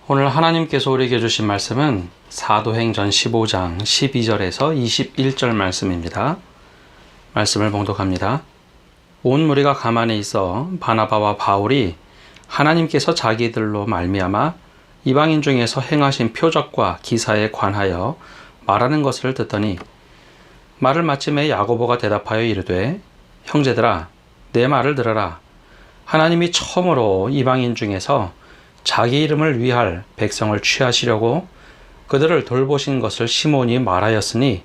오늘 하나님께서 우리에게 주신 말씀은 사도행전 15장 12절에서 21절 말씀입니다. 말씀을 봉독합니다. 온 무리가 가만히 있어 바나바와 바울이 하나님께서 자기들로 말미암아 이방인 중에서 행하신 표적과 기사에 관하여 말하는 것을 듣더니 말을 마침에 야고보가 대답하여 이르되 형제들아 내 말을 들으라. 하나님이 처음으로 이방인 중에서 자기 이름을 위할 백성을 취하시려고 그들을 돌보신 것을 시몬이 말하였으니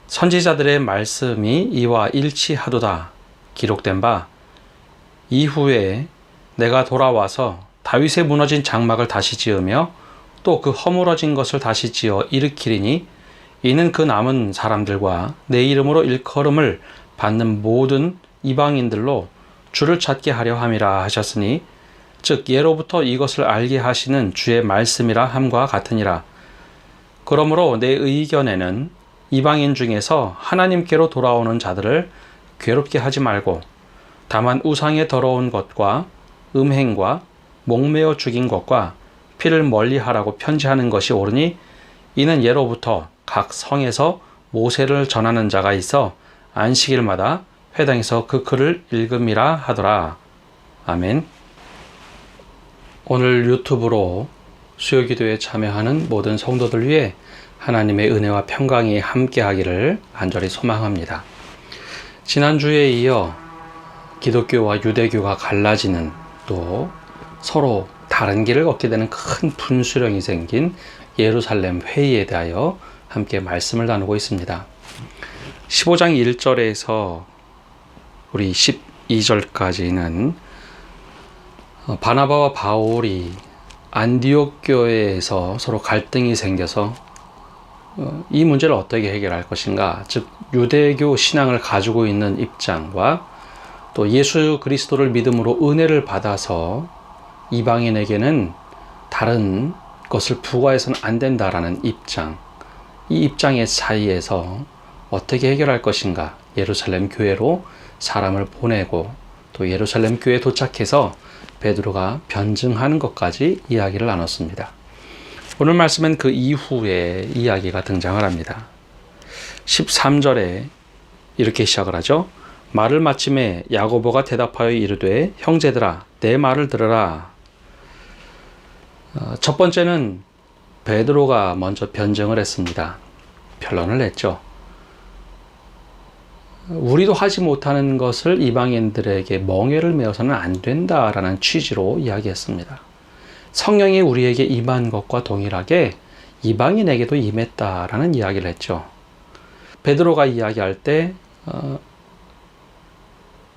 선지자들의 말씀이 이와 일치하도다. 기록된 바 이후에 내가 돌아와서 다윗의 무너진 장막을 다시 지으며 또 그 허물어진 것을 다시 지어 일으키리니 이는 그 남은 사람들과 내 이름으로 일컬음을 받는 모든 이방인들로 주를 찾게 하려 함이라 하셨으니 즉 예로부터 이것을 알게 하시는 주의 말씀이라 함과 같으니라. 그러므로 내 의견에는 이방인 중에서 하나님께로 돌아오는 자들을 괴롭게 하지 말고 다만 우상의 더러운 것과 음행과 목매어 죽인 것과 피를 멀리하라고 편지하는 것이 옳으니 이는 예로부터 각 성에서 모세를 전하는 자가 있어 안식일마다 회당에서 그 글을 읽음이라 하더라. 아멘. 오늘 유튜브로 수요기도에 참여하는 모든 성도들 위해 하나님의 은혜와 평강이 함께하기를 간절히 소망합니다. 지난주에 이어 기독교와 유대교가 갈라지는 또 서로 다른 길을 걷게 되는 큰 분수령이 생긴 예루살렘 회의에 대하여 함께 말씀을 나누고 있습니다. 15장 1절에서 우리 12절까지는 바나바와 바울이 안디옥 교회에서 서로 갈등이 생겨서 이 문제를 어떻게 해결할 것인가, 즉 유대교 신앙을 가지고 있는 입장과 또 예수 그리스도를 믿음으로 은혜를 받아서 이방인에게는 다른 것을 부과해서는 안 된다라는 입장, 이 입장의 사이에서 어떻게 해결할 것인가, 예루살렘 교회로 사람을 보내고 또 예루살렘 교회에 도착해서 베드로가 변증하는 것까지 이야기를 나눴습니다. 오늘 말씀은 그 이후에 이야기가 등장을 합니다. 13절에 이렇게 시작을 하죠. 말을 마침에 야고보가 대답하여 이르되 형제들아 내 말을 들으라. 첫 번째는 베드로가 먼저 변증을 했습니다. 변론을 했죠. 우리도 하지 못하는 것을 이방인들에게 멍에를 메어서는 안 된다라는 취지로 이야기했습니다. 성령이 우리에게 임한 것과 동일하게 이방인에게도 임했다라는 이야기를 했죠. 베드로가 이야기할 때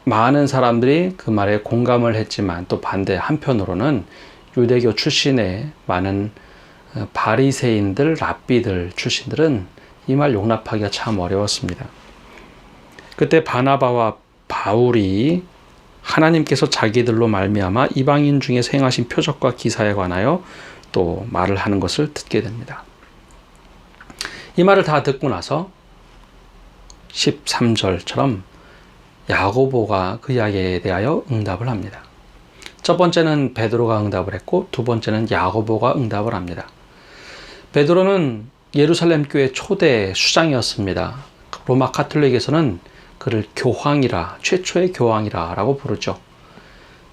많은 사람들이 그 말에 공감을 했지만 또 반대 한편으로는 유대교 출신의 많은 바리새인들, 랍비들 출신들은 이 말 용납하기가 참 어려웠습니다. 그때 바나바와 바울이 하나님께서 자기들로 말미암아 이방인 중에서 행하신 표적과 기사에 관하여 또 말을 하는 것을 듣게 됩니다. 이 말을 다 듣고 나서 13절처럼 야고보가 그 이야기에 대하여 응답을 합니다. 첫 번째는 베드로가 응답을 했고 두 번째는 야고보가 응답을 합니다. 베드로는 예루살렘 교회 초대 수장이었습니다. 로마 카톨릭에서는 그를 교황이라, 최초의 교황이라 라고 부르죠.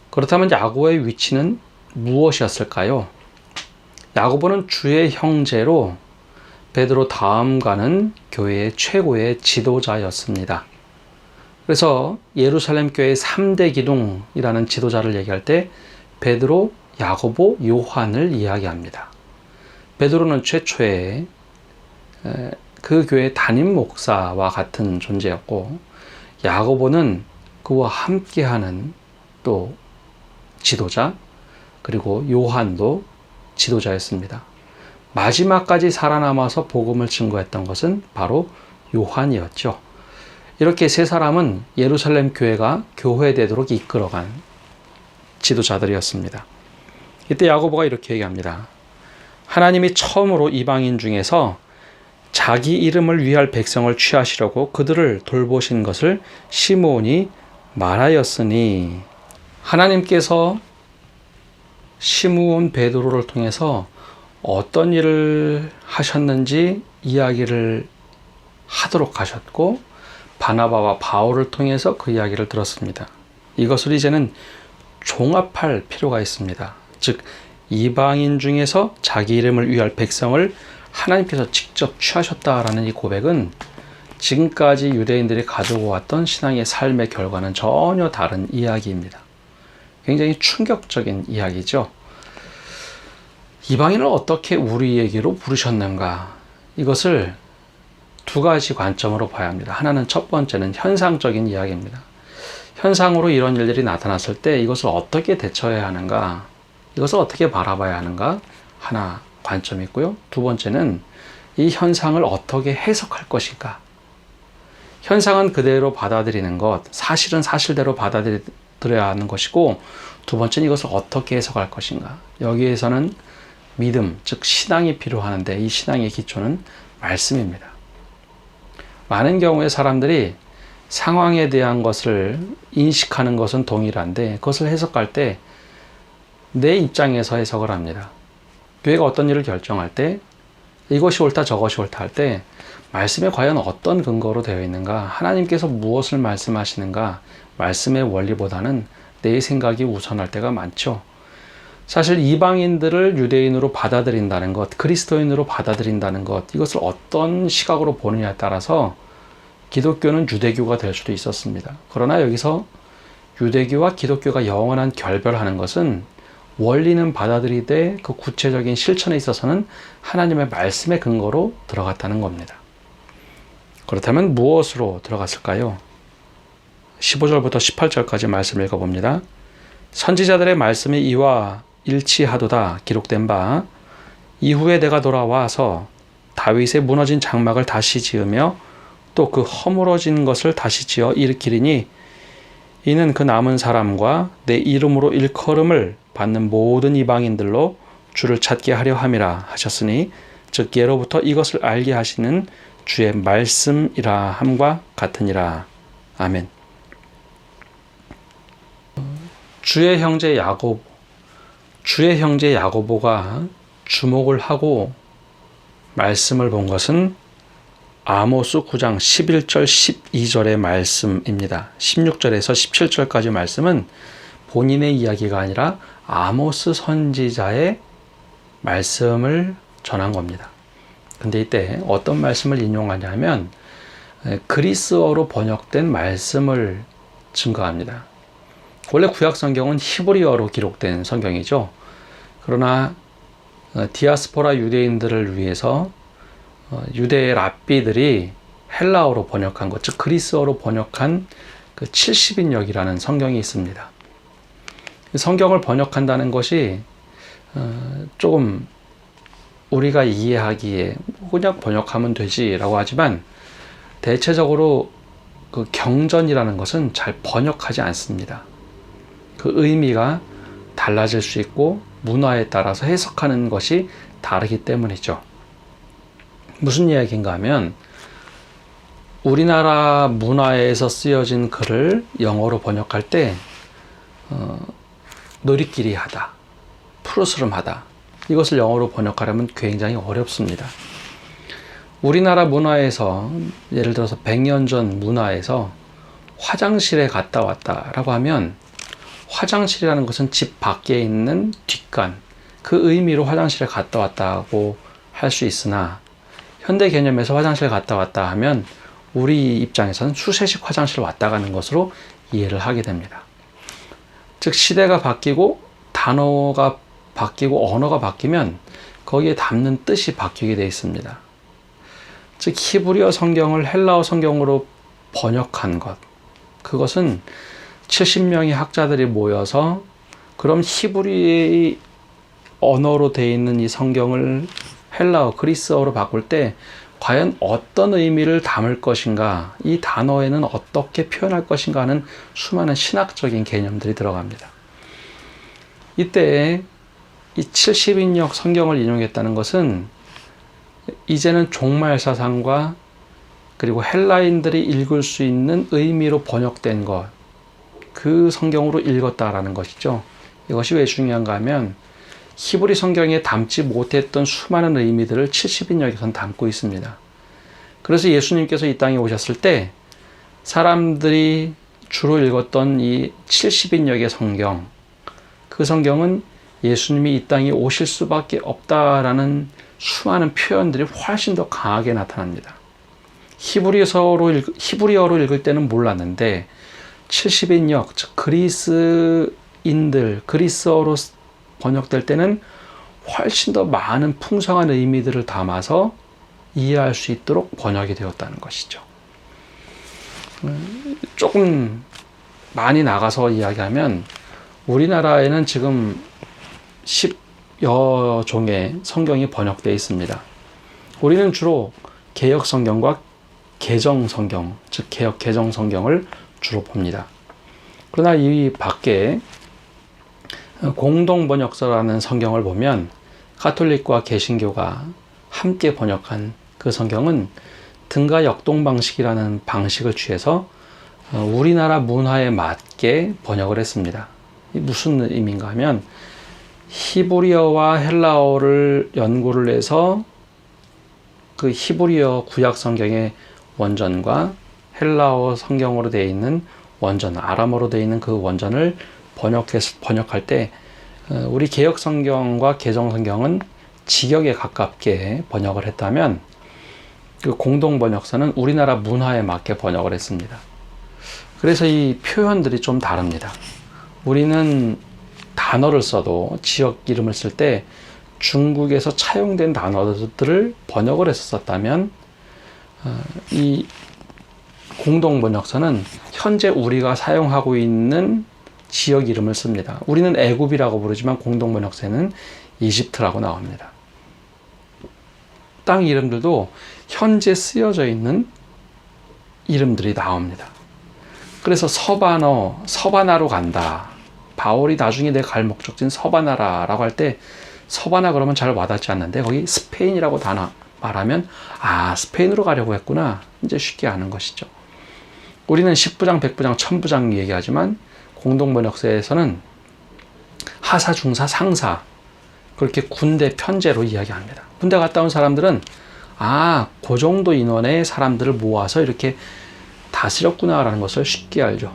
그렇다면 야고보의 위치는 무엇이었을까요? 야고보는 주의 형제로 베드로 다음 가는 교회의 최고의 지도자였습니다. 그래서 예루살렘 교회의 3대 기둥이라는 지도자를 얘기할 때 베드로, 야고보, 요한을 이야기합니다. 베드로는 최초의 그 교회의 담임 목사와 같은 존재였고 야고보는 그와 함께하는 또 지도자, 그리고 요한도 지도자였습니다. 마지막까지 살아남아서 복음을 증거했던 것은 바로 요한이었죠. 이렇게 세 사람은 예루살렘 교회가 교회되도록 이끌어간 지도자들이었습니다. 이때 야고보가 이렇게 얘기합니다. 하나님이 처음으로 이방인 중에서 자기 이름을 위할 백성을 취하시려고 그들을 돌보신 것을 시몬이 말하였으니, 하나님께서 시므온 베드로를 통해서 어떤 일을 하셨는지 이야기를 하도록 하셨고, 바나바와 바울을 통해서 그 이야기를 들었습니다. 이것을 이제는 종합할 필요가 있습니다. 즉, 이방인 중에서 자기 이름을 위할 백성을 하나님께서 직접 취하셨다라는 이 고백은 지금까지 유대인들이 가지고 왔던 신앙의 삶의 결과는 전혀 다른 이야기입니다. 굉장히 충격적인 이야기죠. 이방인을 어떻게 우리에게로 부르셨는가? 이것을 두 가지 관점으로 봐야 합니다. 하나는 첫 번째는 현상적인 이야기입니다. 현상으로 이런 일들이 나타났을 때 이것을 어떻게 대처해야 하는가? 이것을 어떻게 바라봐야 하는가? 하나 관점이 있고요. 두 번째는 이 현상을 어떻게 해석할 것인가? 현상은 그대로 받아들이는 것, 사실은 사실대로 받아들여야 하는 것이고, 두 번째는 이것을 어떻게 해석할 것인가? 여기에서는 믿음, 즉 신앙이 필요하는데 이 신앙의 기초는 말씀입니다. 많은 경우에 사람들이 상황에 대한 것을 인식하는 것은 동일한데 그것을 해석할 때 내 입장에서 해석을 합니다. 교회가 어떤 일을 결정할 때 이것이 옳다 저것이 옳다 할 때 말씀에 과연 어떤 근거로 되어 있는가, 하나님께서 무엇을 말씀하시는가, 말씀의 원리보다는 내 생각이 우선할 때가 많죠. 사실 이방인들을 유대인으로 받아들인다는 것, 그리스도인으로 받아들인다는 것, 이것을 어떤 시각으로 보느냐에 따라서 기독교는 유대교가 될 수도 있었습니다. 그러나 여기서 유대교와 기독교가 영원한 결별하는 것은 원리는 받아들이되 그 구체적인 실천에 있어서는 하나님의 말씀의 근거로 들어갔다는 겁니다. 그렇다면 무엇으로 들어갔을까요? 15절부터 18절까지 말씀을 읽어봅니다. 선지자들의 말씀이 이와 일치하도다 기록된 바, 이후에 내가 돌아와서 다윗의 무너진 장막을 다시 지으며 또 그 허물어진 것을 다시 지어 일으키리니 이는 그 남은 사람과 내 이름으로 일컬음을 받는 모든 이방인들로 주를 찾게 하려 함이라 하셨으니, 즉 예로부터 이것을 알게 하시는 주의 말씀이라 함과 같으니라. 아멘. 주의 형제 야고보가 주목을 하고 말씀을 본 것은 아모스 9장 11절 12절의 말씀입니다. 16절에서 17절까지 말씀은 본인의 이야기가 아니라 아모스 선지자의 말씀을 전한 겁니다. 근데 이때 어떤 말씀을 인용하냐면 그리스어로 번역된 말씀을 증거합니다. 원래 구약 성경은 히브리어로 기록된 성경이죠. 그러나 디아스포라 유대인들을 위해서 유대의 랍비들이 헬라어로 번역한 것, 즉 그리스어로 번역한 그 70인역이라는 성경이 있습니다. 성경을 번역한다는 것이 조금 우리가 이해하기에 그냥 번역하면 되지라고 하지만 대체적으로 그 경전이라는 것은 잘 번역하지 않습니다. 그 의미가 달라질 수 있고 문화에 따라서 해석하는 것이 다르기 때문이죠. 무슨 이야기인가 하면 우리나라 문화에서 쓰여진 글을 영어로 번역할 때 느리끼리하다, 푸르스름하다, 이것을 영어로 번역하려면 굉장히 어렵습니다. 우리나라 문화에서 예를 들어서 100년 전 문화에서 화장실에 갔다 왔다라고 하면 화장실이라는 것은 집 밖에 있는 뒷간, 그 의미로 화장실에 갔다 왔다고 할 수 있으나 현대 개념에서 화장실 갔다 왔다 하면 우리 입장에서는 수세식 화장실 왔다 가는 것으로 이해를 하게 됩니다. 즉 시대가 바뀌고 단어가 바뀌고 언어가 바뀌면 거기에 담는 뜻이 바뀌게 되어 있습니다. 즉 히브리어 성경을 헬라어 성경으로 번역한 것, 그것은 70명의 학자들이 모여서 그럼 히브리의 언어로 되어 있는 이 성경을 헬라어, 그리스어로 바꿀 때 과연 어떤 의미를 담을 것인가, 이 단어에는 어떻게 표현할 것인가 하는 수많은 신학적인 개념들이 들어갑니다. 이때 이 70인역 성경을 인용했다는 것은 이제는 종말사상과 그리고 헬라인들이 읽을 수 있는 의미로 번역된 것, 그 성경으로 읽었다라는 것이죠. 이것이 왜 중요한가 하면 히브리 성경에 담지 못했던 수많은 의미들을 70인역에서는 담고 있습니다. 그래서 예수님께서 이 땅에 오셨을 때 사람들이 주로 읽었던 이 70인역의 성경, 그 성경은 예수님이 이 땅에 오실 수밖에 없다라는 수많은 표현들이 훨씬 더 강하게 나타납니다. 히브리어로 읽을 때는 몰랐는데 70인역, 즉 그리스어로 번역될 때는 훨씬 더 많은 풍성한 의미들을 담아서 이해할 수 있도록 번역이 되었다는 것이죠. 조금 많이 나가서 이야기하면 우리나라에는 지금 10여 종의 성경이 번역되어 있습니다. 우리는 주로 개역 성경과 개정 성경, 즉 개역 개정 성경을 주로 봅니다. 그러나 이 밖에 공동 번역서라는 성경을 보면 가톨릭과 개신교가 함께 번역한 그 성경은 등가 역동 방식이라는 방식을 취해서 우리나라 문화에 맞게 번역을 했습니다. 무슨 의미인가 하면 히브리어와 헬라어를 연구를 해서 그 히브리어 구약 성경의 원전과 헬라어 성경으로 되어 있는 원전, 아람어로 되어 있는 그 원전을 번역할 때 우리 개역 성경과 개정 성경은 직역에 가깝게 번역을 했다면 그 공동 번역서는 우리나라 문화에 맞게 번역을 했습니다. 그래서 이 표현들이 좀 다릅니다. 우리는 단어를 써도 지역 이름을 쓸 때 중국에서 차용된 단어들을 번역을 해서 썼다면 이 공동 번역서는 현재 우리가 사용하고 있는 지역 이름을 씁니다. 우리는 애굽이라고 부르지만 공동 번역서에는 이집트라고 나옵니다. 땅 이름들도 현재 쓰여져 있는 이름들이 나옵니다. 그래서 서바나로 간다. 바울이 나중에 내 갈 목적지는 서바나라고 할 때 서바나 그러면 잘 와닿지 않는데 거기 스페인이라고 단어 말하면 스페인으로 가려고 했구나. 이제 쉽게 아는 것이죠. 우리는 10부장, 100부장, 1000부장 얘기하지만 공동번역서에서는 하사, 중사, 상사 그렇게 군대 편제로 이야기합니다. 군대 갔다 온 사람들은 그 정도 인원의 사람들을 모아서 이렇게 다스렸구나라는 것을 쉽게 알죠.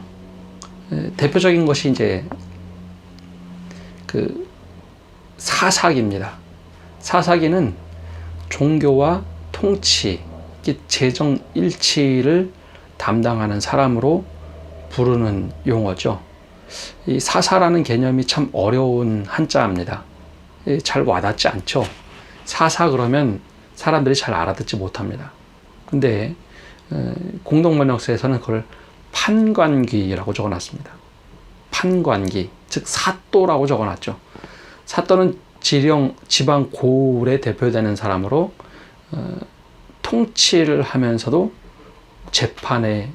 대표적인 것이 이제 그 사사기입니다. 사사기는 종교와 통치, 재정 일치를 담당하는 사람으로 부르는 용어죠. 이 사사라는 개념이 참 어려운 한자입니다. 잘 와닿지 않죠. 사사 그러면 사람들이 잘 알아듣지 못합니다. 근데 공동번역서에서는 그걸 판관기라고 적어놨습니다. 판관기, 즉 사또라고 적어놨죠. 사또는 지방 고을에 대표되는 사람으로 통치를 하면서도 재판을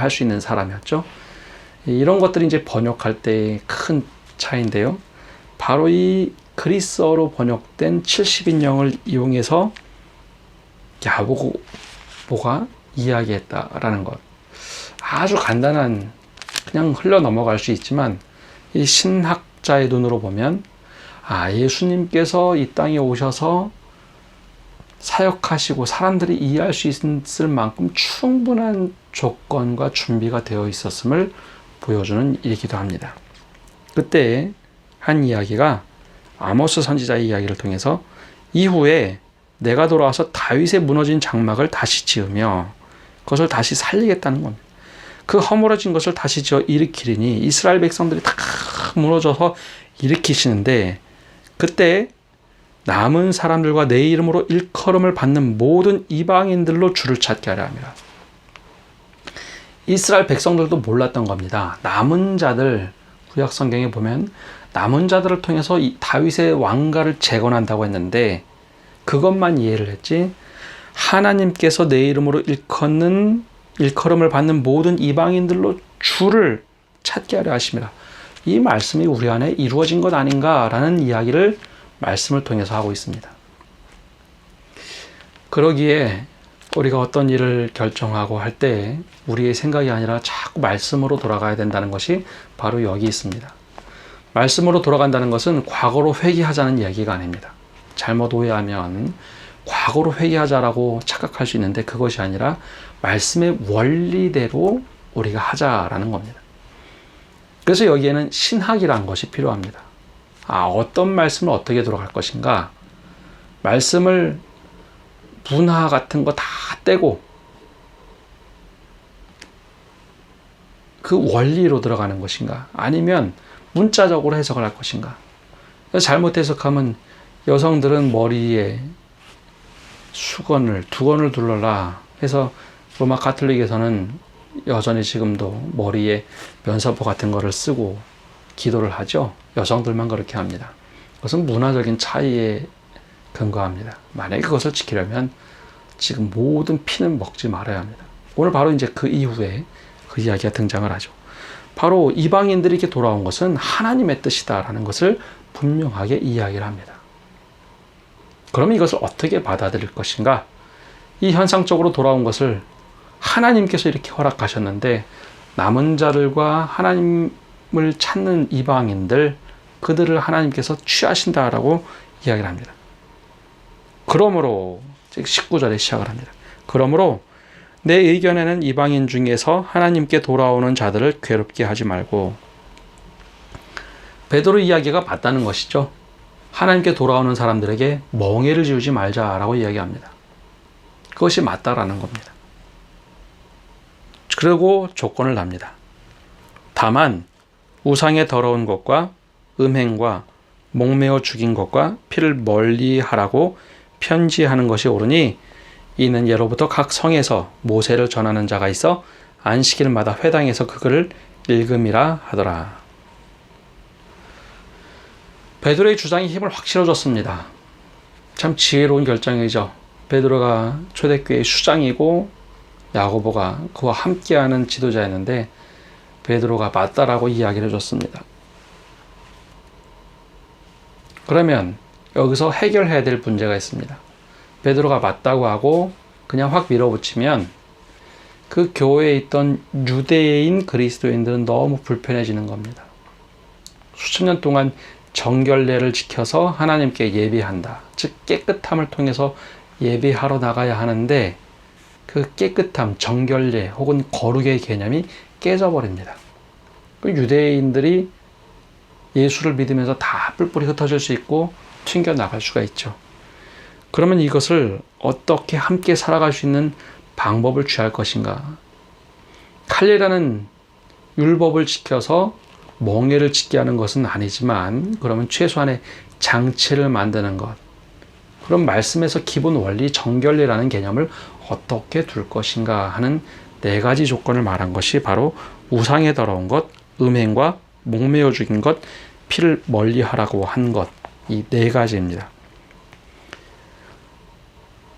할 수 있는 사람이었죠. 이런 것들이 이제 번역할 때의 큰 차이인데요. 바로 이 그리스어로 번역된 70인령을 이용해서 야고보가 이야기했다라는 것. 아주 간단한 그냥 흘러 넘어갈 수 있지만 이 신학자의 눈으로 보면 예수님께서 이 땅에 오셔서 사역하시고 사람들이 이해할 수 있을 만큼 충분한 조건과 준비가 되어 있었음을 보여주는 일이기도 합니다. 그때 한 이야기가 아모스 선지자의 이야기를 통해서 이후에 내가 돌아와서 다윗의 무너진 장막을 다시 지으며 그것을 다시 살리겠다는 겁니다. 그 허물어진 것을 다시 지어 일으키리니 이스라엘 백성들이 다 무너져서 일으키시는데 그때 남은 사람들과 내 이름으로 일컬음을 받는 모든 이방인들로 주를 찾게 하려 합니다. 이스라엘 백성들도 몰랐던 겁니다. 남은 자들, 구약 성경에 보면 남은 자들을 통해서 이 다윗의 왕가를 재건한다고 했는데 그것만 이해를 했지 하나님께서 내 이름으로 일컬음을 받는 모든 이방인들로 주를 찾게 하려 하십니다. 이 말씀이 우리 안에 이루어진 것 아닌가라는 이야기를 말씀을 통해서 하고 있습니다. 그러기에 우리가 어떤 일을 결정하고 할 때 우리의 생각이 아니라 자꾸 말씀으로 돌아가야 된다는 것이 바로 여기 있습니다. 말씀으로 돌아간다는 것은 과거로 회귀하자는 이야기가 아닙니다. 잘못 오해하면 과거로 회귀하자라고 착각할 수 있는데 그것이 아니라 말씀의 원리대로 우리가 하자라는 겁니다. 그래서 여기에는 신학이라는 것이 필요합니다. 어떤 말씀을 어떻게 돌아갈 것인가? 말씀을 문화 같은 거 다 떼고 그 원리로 들어가는 것인가? 아니면 문자적으로 해석을 할 것인가? 잘못 해석하면 여성들은 머리에 수건을, 두건을 둘러라 해서 로마 가톨릭에서는 여전히 지금도 머리에 면사포 같은 거를 쓰고 기도를 하죠. 여성들만 그렇게 합니다. 그것은 문화적인 차이에 근거합니다. 만약에 그것을 지키려면 지금 모든 피는 먹지 말아야 합니다. 오늘 바로 이제 그 이후에 그 이야기가 등장을 하죠. 바로 이방인들이 이렇게 돌아온 것은 하나님의 뜻이다라는 것을 분명하게 이야기를 합니다. 그럼 이것을 어떻게 받아들일 것인가? 이 현상적으로 돌아온 것을 하나님께서 이렇게 허락하셨는데 남은 자들과 하나님을 찾는 이방인들, 그들을 하나님께서 취하신다라고 이야기를 합니다. 그러므로 19절에 시작을 합니다. 그러므로 내 의견에는 이방인 중에서 하나님께 돌아오는 자들을 괴롭게 하지 말고, 베드로 이야기가 맞다는 것이죠. 하나님께 돌아오는 사람들에게 멍해를 지우지 말자라고 이야기합니다. 그것이 맞다라는 겁니다. 그리고 조건을 납니다. 다만 우상의 더러운 것과 음행과 목매어 죽인 것과 피를 멀리 하라고 편지하는 것이 옳으니 이는 예로부터 각 성에서 모세를 전하는 자가 있어 안식일마다 회당에서 그글을 읽음이라 하더라. 베드로의 주장이 힘을 확 실어줬습니다. 참 지혜로운 결정이죠. 베드로가 초대교회의 수장이고 야고보가 그와 함께하는 지도자였는데 베드로가 맞다라고 이야기를 해줬습니다. 그러면 여기서 해결해야 될 문제가 있습니다. 베드로가 맞다고 하고 그냥 확 밀어붙이면 그 교회에 있던 유대인 그리스도인들은 너무 불편해지는 겁니다. 수천 년 동안 정결례를 지켜서 하나님께 예배한다. 즉 깨끗함을 통해서 예배하러 나가야 하는데 그 깨끗함, 정결례 혹은 거룩의 개념이 깨져버립니다. 그 유대인들이 예수를 믿으면서 다 뿔뿔이 흩어질 수 있고 튕겨나갈 수가 있죠. 그러면 이것을 어떻게 함께 살아갈 수 있는 방법을 취할 것인가? 칼례라는 율법을 지켜서 멍에를 짓게 하는 것은 아니지만 그러면 최소한의 장치를 만드는 것, 그럼 말씀에서 기본 원리 정결례라는 개념을 어떻게 둘 것인가 하는 네 가지 조건을 말한 것이 바로 우상에 더러운 것, 음행과 목매어 죽인 것, 피를 멀리하라고 한 것, 이 네 가지입니다.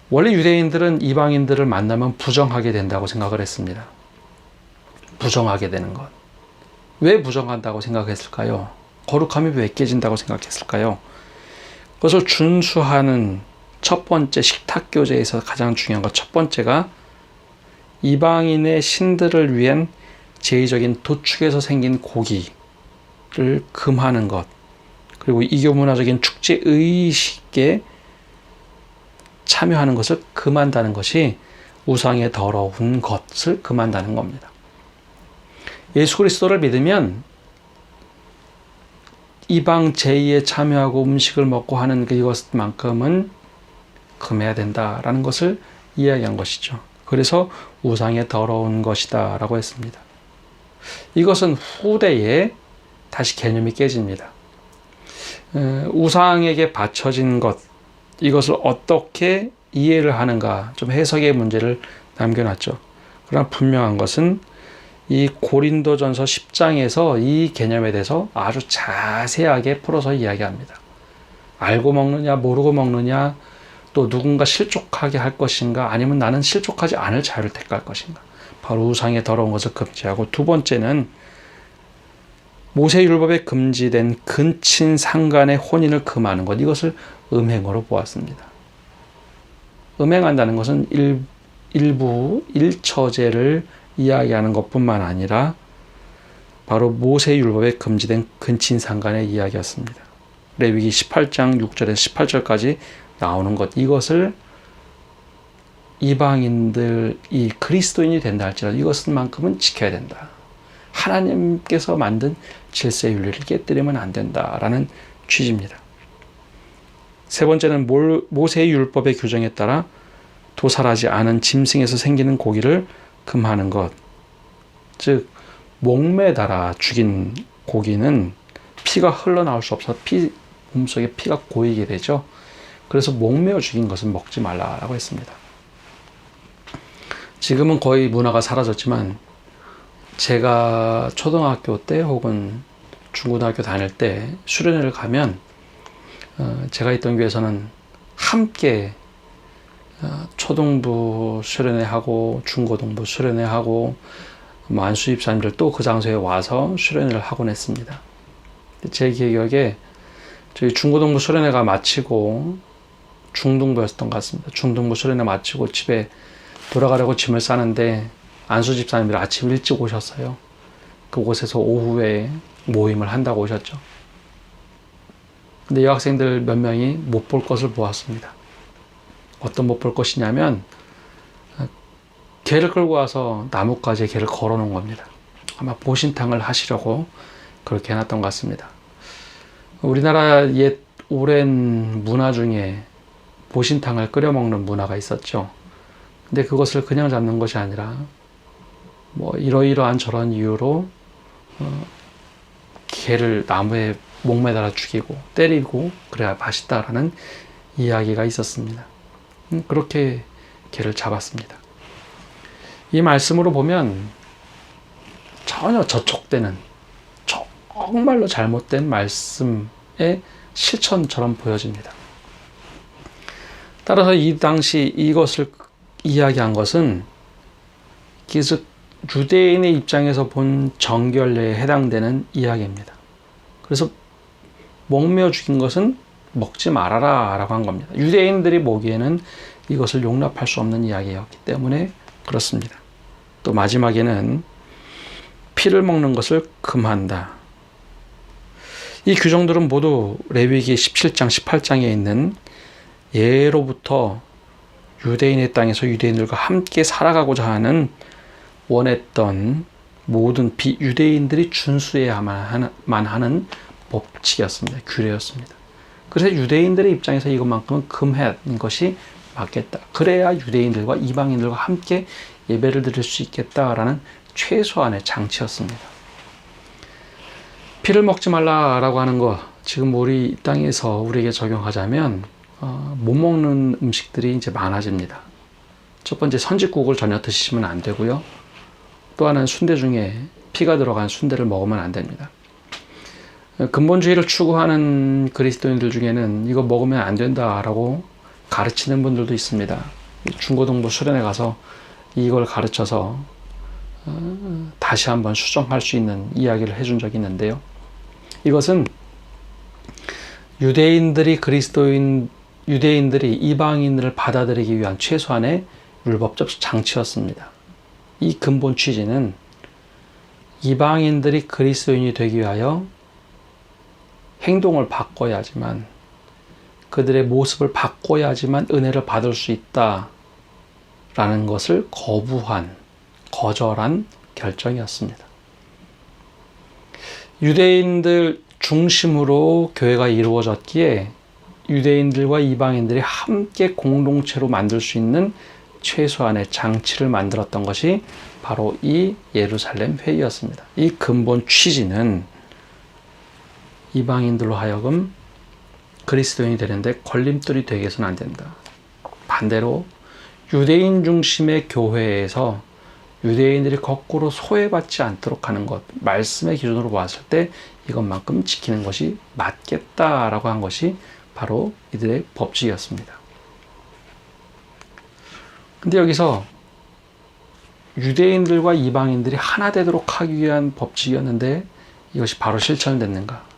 원래 유대인들은 이방인들을 만나면 부정하게 된다고 생각을 했습니다. 부정하게 되는 것. 왜 부정한다고 생각했을까요? 거룩함이 왜 깨진다고 생각했을까요? 그것을 준수하는 첫 번째 식탁교제에서 가장 중요한 것 첫 번째가 이방인의 신들을 위한 제의적인 도축에서 생긴 고기를 금하는 것, 그리고 이교 문화적인 축제 의식에 참여하는 것을 금한다는 것이 우상의 더러운 것을 금한다는 겁니다. 예수 그리스도를 믿으면 이방 제의에 참여하고 음식을 먹고 하는 이것만큼은 금해야 된다라는 것을 이야기한 것이죠. 그래서 우상의 더러운 것이다 라고 했습니다. 이것은 후대에 다시 개념이 깨집니다. 우상에게 바쳐진 것, 이것을 어떻게 이해를 하는가, 좀 해석의 문제를 남겨놨죠. 그러나 분명한 것은 이 고린도전서 10장에서 이 개념에 대해서 아주 자세하게 풀어서 이야기합니다. 알고 먹느냐 모르고 먹느냐, 또 누군가 실족하게 할 것인가 아니면 나는 실족하지 않을 자유를 택할 것인가, 바로 우상의 더러운 것을 금지하고, 두 번째는 모세율법에 금지된 근친 상간의 혼인을 금하는 것, 이것을 음행으로 보았습니다. 음행한다는 것은 일부 일처제를 이야기하는 것뿐만 아니라 바로 모세율법에 금지된 근친상간의 이야기였습니다. 레위기 18장 6절에서 18절까지 나오는 것, 이것을 이방인들이 그리스도인이 된다 할지라도 이것만큼은 지켜야 된다. 하나님께서 만든 질서의 윤리를 깨뜨리면 안 된다라는 취지입니다. 세 번째는 모세의 율법의 규정에 따라 도살하지 않은 짐승에서 생기는 고기를 금하는 것. 즉 목매달아 죽인 고기는 피가 흘러나올 수 없어 몸속에 피가 고이게 되죠. 그래서 목매어 죽인 것은 먹지 말라라고 했습니다. 지금은 거의 문화가 사라졌지만 제가 초등학교 때 혹은 중고등학교 다닐 때 수련회를 가면 제가 있던 교회에서는 함께 초등부 수련회하고 중고등부 수련회하고 안수 집사님들 또 그 장소에 와서 수련회를 하곤 했습니다. 제 기억에 저희 중고등부 수련회가 마치고 중등부였던 것 같습니다. 중등부 수련회 마치고 집에 돌아가려고 짐을 싸는데 안수 집사님들 아침 일찍 오셨어요. 그곳에서 오후에 모임을 한다고 오셨죠. 근데 여학생들 몇 명이 못 볼 것을 보았습니다. 어떤 못 볼 것이냐면 개를 끌고 와서 나뭇가지에 개를 걸어 놓은 겁니다. 아마 보신탕을 하시려고 그렇게 해놨던 것 같습니다. 우리나라 옛 오랜 문화 중에 보신탕을 끓여 먹는 문화가 있었죠. 근데 그것을 그냥 잡는 것이 아니라 이러이러한 저런 이유로 개를 나무에 목매달아 죽이고 때리고 그래야 맛있다라는 이야기가 있었습니다. 그렇게 개를 잡았습니다. 이 말씀으로 보면 전혀 저촉되는 정말로 잘못된 말씀의 실천처럼 보여집니다. 따라서 이 당시 이것을 이야기한 것은 기즉 유대인의 입장에서 본 정결례에 해당되는 이야기입니다. 그래서 목매어 죽인 것은 먹지 말아라 라고 한 겁니다. 유대인들이 보기에는 이것을 용납할 수 없는 이야기였기 때문에 그렇습니다. 또 마지막에는 피를 먹는 것을 금한다. 이 규정들은 모두 레위기 17장 18장에 있는 예로부터 유대인의 땅에서 유대인들과 함께 살아가고자 하는 원했던 모든 비유대인들이 준수해야만 하는 법칙이었습니다. 규례였습니다. 그래서 유대인들의 입장에서 이것만큼은 금하는 것이 맞겠다. 그래야 유대인들과 이방인들과 함께 예배를 드릴 수 있겠다라는 최소한의 장치였습니다. 피를 먹지 말라라고 하는 것, 지금 우리 땅에서 우리에게 적용하자면 못 먹는 음식들이 이제 많아집니다. 첫 번째, 선짓국을 전혀 드시면 안 되고요. 또 하나는 순대 중에 피가 들어간 순대를 먹으면 안 됩니다. 근본주의를 추구하는 그리스도인들 중에는 이거 먹으면 안 된다라고 가르치는 분들도 있습니다. 중고등부 수련회 가서 이걸 가르쳐서 다시 한번 수정할 수 있는 이야기를 해준 적이 있는데요. 이것은 유대인들이 이방인들을 받아들이기 위한 최소한의 율법적 장치였습니다. 이 근본 취지는 이방인들이 그리스도인이 되기 위하여 행동을 바꿔야지만, 그들의 모습을 바꿔야지만 은혜를 받을 수 있다라는 것을 거절한 결정이었습니다. 유대인들 중심으로 교회가 이루어졌기에 유대인들과 이방인들이 함께 공동체로 만들 수 있는 최소한의 장치를 만들었던 것이 바로 이 예루살렘 회의였습니다. 이 근본 취지는 이방인들로 하여금 그리스도인이 되는데 걸림돌이 되게 해서는 안 된다. 반대로 유대인 중심의 교회에서 유대인들이 거꾸로 소외받지 않도록 하는 것, 말씀의 기준으로 봤을 때 이것만큼 지키는 것이 맞겠다라고 한 것이 바로 이들의 법칙이었습니다. 근데 여기서 유대인들과 이방인들이 하나 되도록 하기 위한 법칙이었는데 이것이 바로 실천됐는가?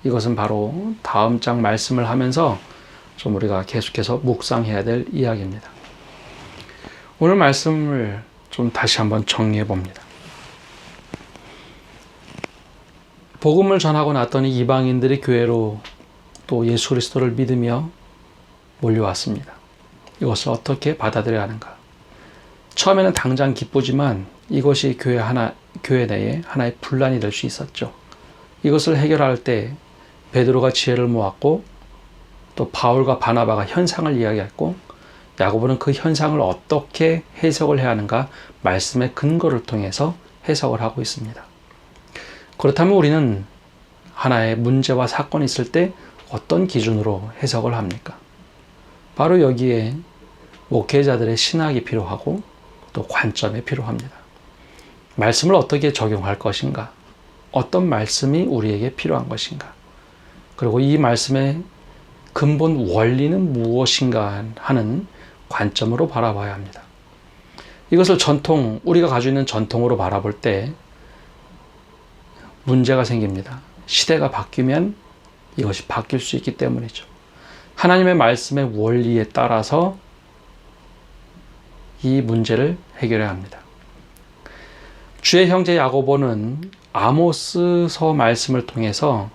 이것은 바로 다음 장 말씀을 하면서 좀 우리가 계속해서 묵상해야 될 이야기입니다. 오늘 말씀을 좀 다시 한번 정리해 봅니다. 복음을 전하고 났더니 이방인들이 교회로 또 예수 그리스도를 믿으며 몰려왔습니다. 이것을 어떻게 받아들여야 하는가? 처음에는 당장 기쁘지만 이것이 교회 내에 하나의 분란이 될 수 있었죠. 이것을 해결할 때 베드로가 지혜를 모았고 또 바울과 바나바가 현상을 이야기했고 야고보는 그 현상을 어떻게 해석을 해야 하는가 말씀의 근거를 통해서 해석을 하고 있습니다. 그렇다면 우리는 하나의 문제와 사건이 있을 때 어떤 기준으로 해석을 합니까? 바로 여기에 목회자들의 신학이 필요하고 또 관점이 필요합니다. 말씀을 어떻게 적용할 것인가? 어떤 말씀이 우리에게 필요한 것인가? 그리고 이 말씀의 근본 원리는 무엇인가 하는 관점으로 바라봐야 합니다. 이것을 우리가 가지고 있는 전통으로 바라볼 때 문제가 생깁니다. 시대가 바뀌면 이것이 바뀔 수 있기 때문이죠. 하나님의 말씀의 원리에 따라서 이 문제를 해결해야 합니다. 주의 형제 야고보는 아모스서 말씀을 통해서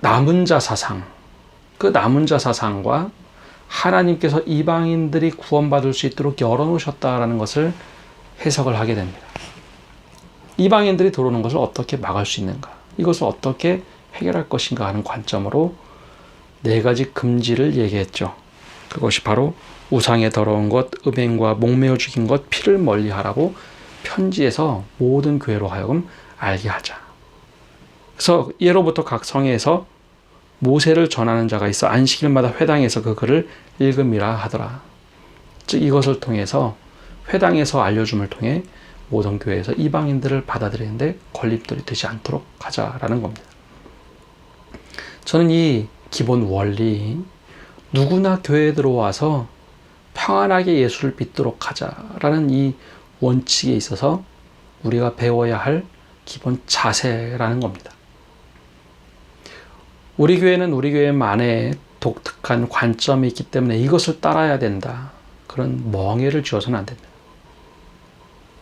남은 자 사상, 그 남은 자 사상과 하나님께서 이방인들이 구원받을 수 있도록 열어놓으셨다라는 것을 해석을 하게 됩니다. 이방인들이 들어오는 것을 어떻게 막을 수 있는가? 이것을 어떻게 해결할 것인가 하는 관점으로 4가지 금지를 얘기했죠. 그것이 바로 우상에 더러운 것, 음행과 목매어 죽인 것, 피를 멀리하라고 편지에서 모든 교회로 하여금 알게 하자. 그래서 예로부터 각 성에서 모세를 전하는 자가 있어 안식일마다 회당에서 그 글을 읽음이라 하더라. 즉 이것을 통해서 회당에서 알려줌을 통해 모든 교회에서 이방인들을 받아들이는데 걸림돌이 되지 않도록 하자라는 겁니다. 저는 이 기본 원리, 누구나 교회에 들어와서 평안하게 예수를 믿도록 하자라는 이 원칙에 있어서 우리가 배워야 할 기본 자세라는 겁니다. 우리 교회는 우리 교회만의 독특한 관점이 있기 때문에 이것을 따라야 된다. 그런 멍해를 쥐어서는 안 된다.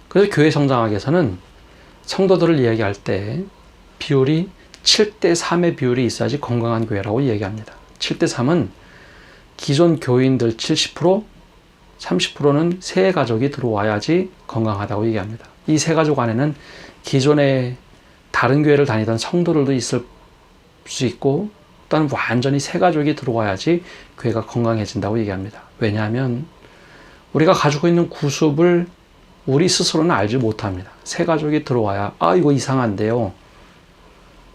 그래서 교회 성장하기 위해서는 성도들을 이야기할 때 비율이 7대3의 비율이 있어야지 건강한 교회라고 이야기합니다. 7대3은 기존 교인들 70%, 30%는 새 가족이 들어와야지 건강하다고 얘기합니다. 이 새 가족 안에는 기존에 다른 교회를 다니던 성도들도 있을 수 있고 또는 완전히 새 가족이 들어와야지 교회가 건강해진다고 얘기합니다. 왜냐하면 우리가 가지고 있는 구습을 우리 스스로는 알지 못합니다. 새 가족이 들어와야 이거 이상한데요.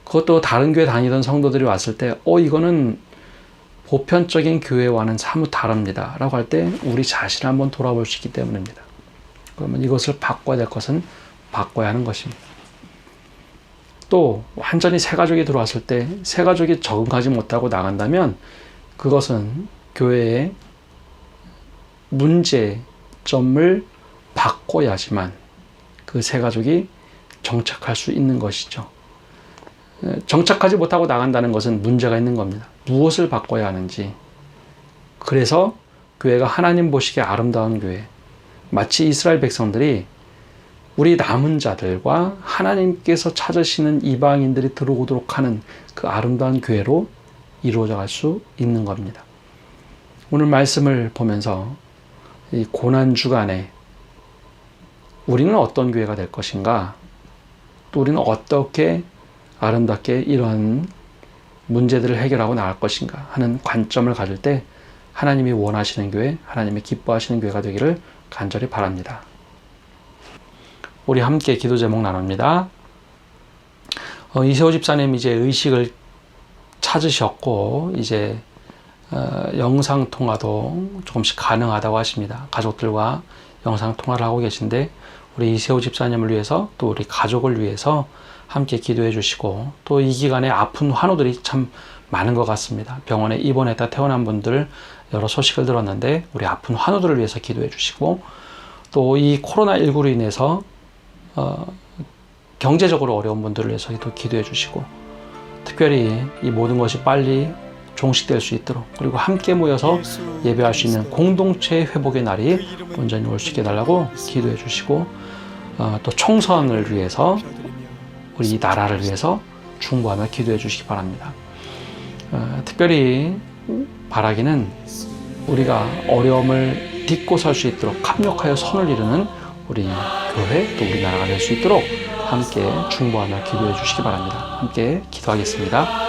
그것도 다른 교회 다니던 성도들이 왔을 때 이거는 보편적인 교회와는 사뭇 다릅니다 라고 할 때 우리 자신을 한번 돌아볼 수 있기 때문입니다. 그러면 이것을 바꿔야 될 것은 바꿔야 하는 것입니다. 또 완전히 새 가족이 들어왔을 때 새 가족이 적응하지 못하고 나간다면 그것은 교회의 문제점을 바꿔야지만 그 새 가족이 정착할 수 있는 것이죠. 정착하지 못하고 나간다는 것은 문제가 있는 겁니다. 무엇을 바꿔야 하는지. 그래서 교회가 하나님 보시기에 아름다운 교회, 마치 이스라엘 백성들이 우리 남은 자들과 하나님께서 찾으시는 이방인들이 들어오도록 하는 그 아름다운 교회로 이루어져 갈 수 있는 겁니다. 오늘 말씀을 보면서 이 고난 주간에 우리는 어떤 교회가 될 것인가? 또 우리는 어떻게 아름답게 이러한 문제들을 해결하고 나갈 것인가 하는 관점을 가질 때 하나님이 원하시는 교회, 하나님이 기뻐하시는 교회가 되기를 간절히 바랍니다. 우리 함께 기도 제목 나눕니다. 이세호 집사님 이제 의식을 찾으셨고 이제 영상 통화도 조금씩 가능하다고 하십니다. 가족들과 영상 통화를 하고 계신데 우리 이세호 집사님을 위해서 또 우리 가족을 위해서 함께 기도해 주시고 또 이 기간에 아픈 환우들이 참 많은 것 같습니다. 병원에 입원했다 퇴원한 분들 여러 소식을 들었는데 우리 아픈 환우들을 위해서 기도해 주시고 또 이 코로나19로 인해서 경제적으로 어려운 분들을 위해서도 기도해 주시고 특별히 이 모든 것이 빨리 종식될 수 있도록 그리고 함께 모여서 예배할 수 있는 공동체 회복의 날이 온전히 올 수 있게 해달라고 기도해 주시고 또 총선을 위해서 우리 나라를 위해서 중보하며 기도해 주시기 바랍니다. 특별히 바라기는 우리가 어려움을 딛고 설 수 있도록 합력하여 선을 이루는 우리 교회 또 우리나라가 될 수 있도록 함께 중보하며 기도해 주시기 바랍니다. 함께 기도하겠습니다.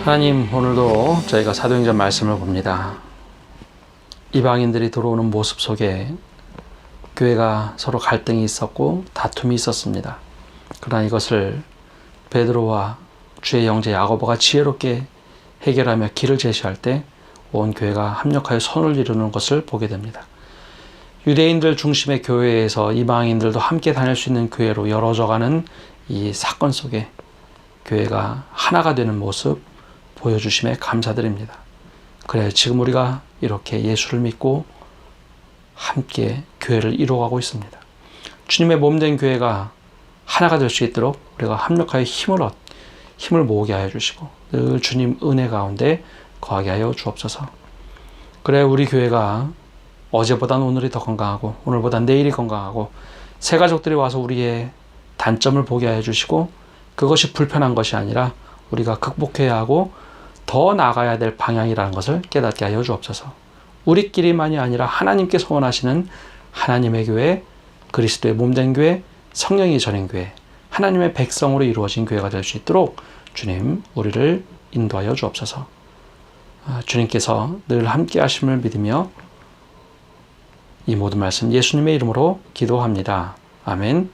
하나님, 오늘도 저희가 사도행전 말씀을 봅니다. 이방인들이 들어오는 모습 속에 교회가 서로 갈등이 있었고 다툼이 있었습니다. 그러나 이것을 베드로와 주의 형제 야고보가 지혜롭게 해결하며 길을 제시할 때 온 교회가 합력하여 선을 이루는 것을 보게 됩니다. 유대인들 중심의 교회에서 이방인들도 함께 다닐 수 있는 교회로 열어져가는 이 사건 속에 교회가 하나가 되는 모습 보여주심에 감사드립니다. 그래, 지금 우리가 이렇게 예수를 믿고 함께 교회를 이루어가고 있습니다. 주님의 몸된 교회가 하나가 될 수 있도록 우리가 합력하여 힘을 모으게 하여 주시고 늘 주님 은혜 가운데 거하게 하여 주옵소서. 그래, 우리 교회가 어제보다는 오늘이 더 건강하고 오늘보다 내일이 건강하고 새 가족들이 와서 우리의 단점을 보게 하여 주시고 그것이 불편한 것이 아니라 우리가 극복해야 하고 더 나아가야 될 방향이라는 것을 깨닫게 하여 주옵소서. 우리끼리만이 아니라 하나님께서 원하시는 하나님의 교회, 그리스도의 몸된 교회, 성령이 전인 교회, 하나님의 백성으로 이루어진 교회가 될 수 있도록 주님 우리를 인도하여 주옵소서. 주님께서 늘 함께 하심을 믿으며 이 모든 말씀 예수님의 이름으로 기도합니다. 아멘.